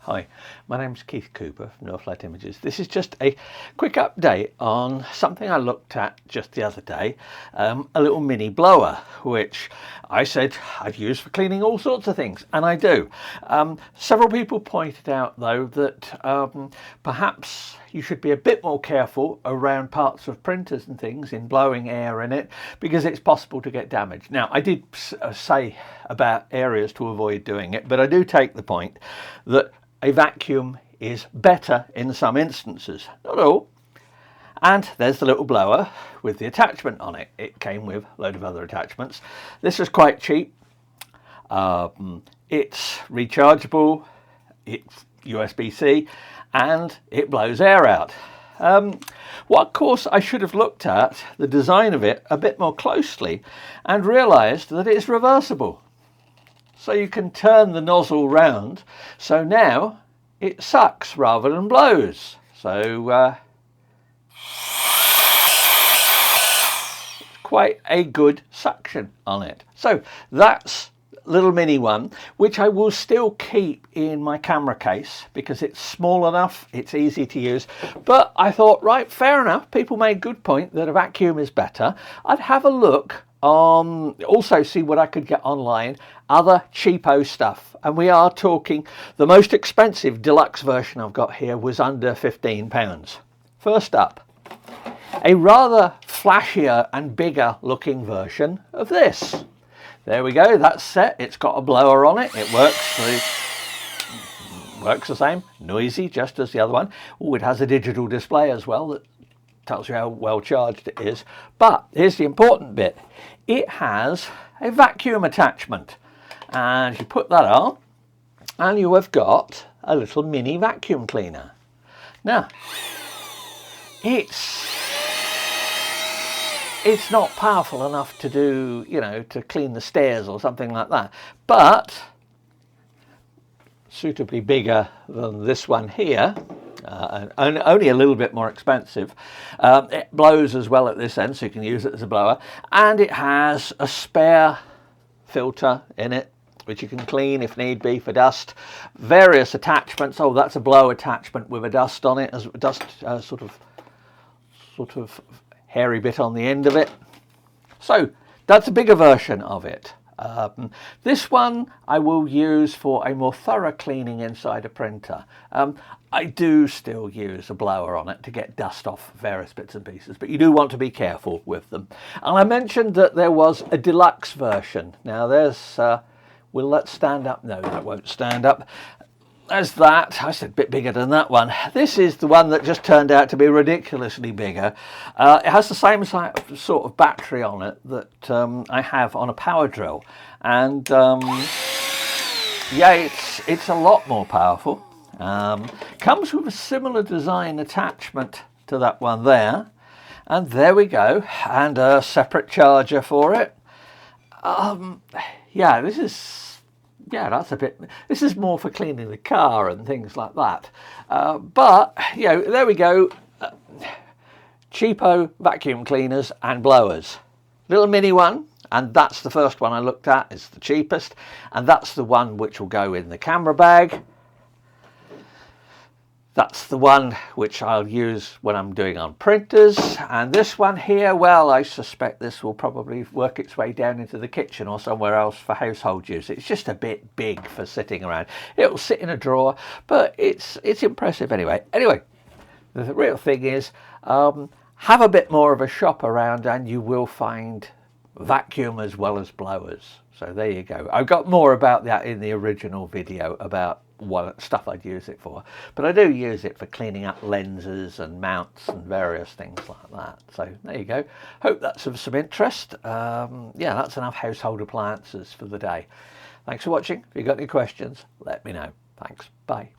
Hi, my name's Keith Cooper from Northlight Images. This is just a quick update on something I looked at just the other day, a little mini blower, which I said I'd use for cleaning all sorts of things, and I do. Several people pointed out though that perhaps you should be a bit more careful around parts of printers and things in blowing air in it because it's possible to get damaged. Now, I did say about areas to avoid doing it, but I do take the point that a vacuum is better in some instances, not all. And there's the little blower with the attachment on it. It came with a load of other attachments. This is quite cheap. It's rechargeable, it's USB-C, and it blows air out. Well, of course, I should have looked at the design of it a bit more closely and realised that it's reversible. So you can turn the nozzle round, so now it sucks rather than blows. So it's quite a good suction on it. So that's a little mini one, which I will still keep in my camera case because it's small enough, it's easy to use. But I thought, right, fair enough, people made good point that a vacuum is better. I'd have a look also see what I could get online, other cheapo stuff, and we are talking the most expensive deluxe version I've got here was under £15. First up, a rather flashier and bigger looking version of this. There we go, that's set. It's got a blower on it. It works the same, noisy just as the other one. Oh, it has a digital display as well that tells you how well charged it is. But here's the important bit. It has a vacuum attachment, and you put that on and you have got a little mini vacuum cleaner. Now, it's not powerful enough to do, to clean the stairs or something like that, but suitably bigger than this one here. And only a little bit more expensive. It blows as well at this end, so you can use it as a blower. And it has a spare filter in it, which you can clean if need be for dust. Various attachments. Oh, that's a blow attachment with a dust on it, as a dust sort of hairy bit on the end of it. So that's a bigger version of it. This one I will use for a more thorough cleaning inside a printer. I do still use a blower on it to get dust off various bits and pieces, but you do want to be careful with them. And I mentioned that there was a deluxe version. Now there's, will that stand up? No, that won't stand up. There's that. I said a bit bigger than that one. This is the one that just turned out to be ridiculously bigger. It has the same sort of battery on it that I have on a power drill. And yeah, it's a lot more powerful. Comes with a similar design attachment to that one there. And there we go. And a separate charger for it. Yeah, that's a bit, this is more for cleaning the car and things like that. But, there we go. Cheapo vacuum cleaners and blowers. Little mini one, and that's the first one I looked at. It's the cheapest, and that's the one which will go in the camera bag. That's the one which I'll use when I'm doing on printers. And this one here, well, I suspect this will probably work its way down into the kitchen or somewhere else for household use. It's just a bit big for sitting around. It'll sit in a drawer, but it's impressive anyway. Anyway, the real thing is, have a bit more of a shop around and you will find vacuum as well as blowers. So there you go. I've got more about that in the original video about what stuff I'd use it for, but I do use it for cleaning up lenses and mounts and various things like that. So there you go. Hope that's of some interest. Yeah, that's enough household appliances for the day. Thanks for watching. If you've got any questions, let me know. Thanks. Bye.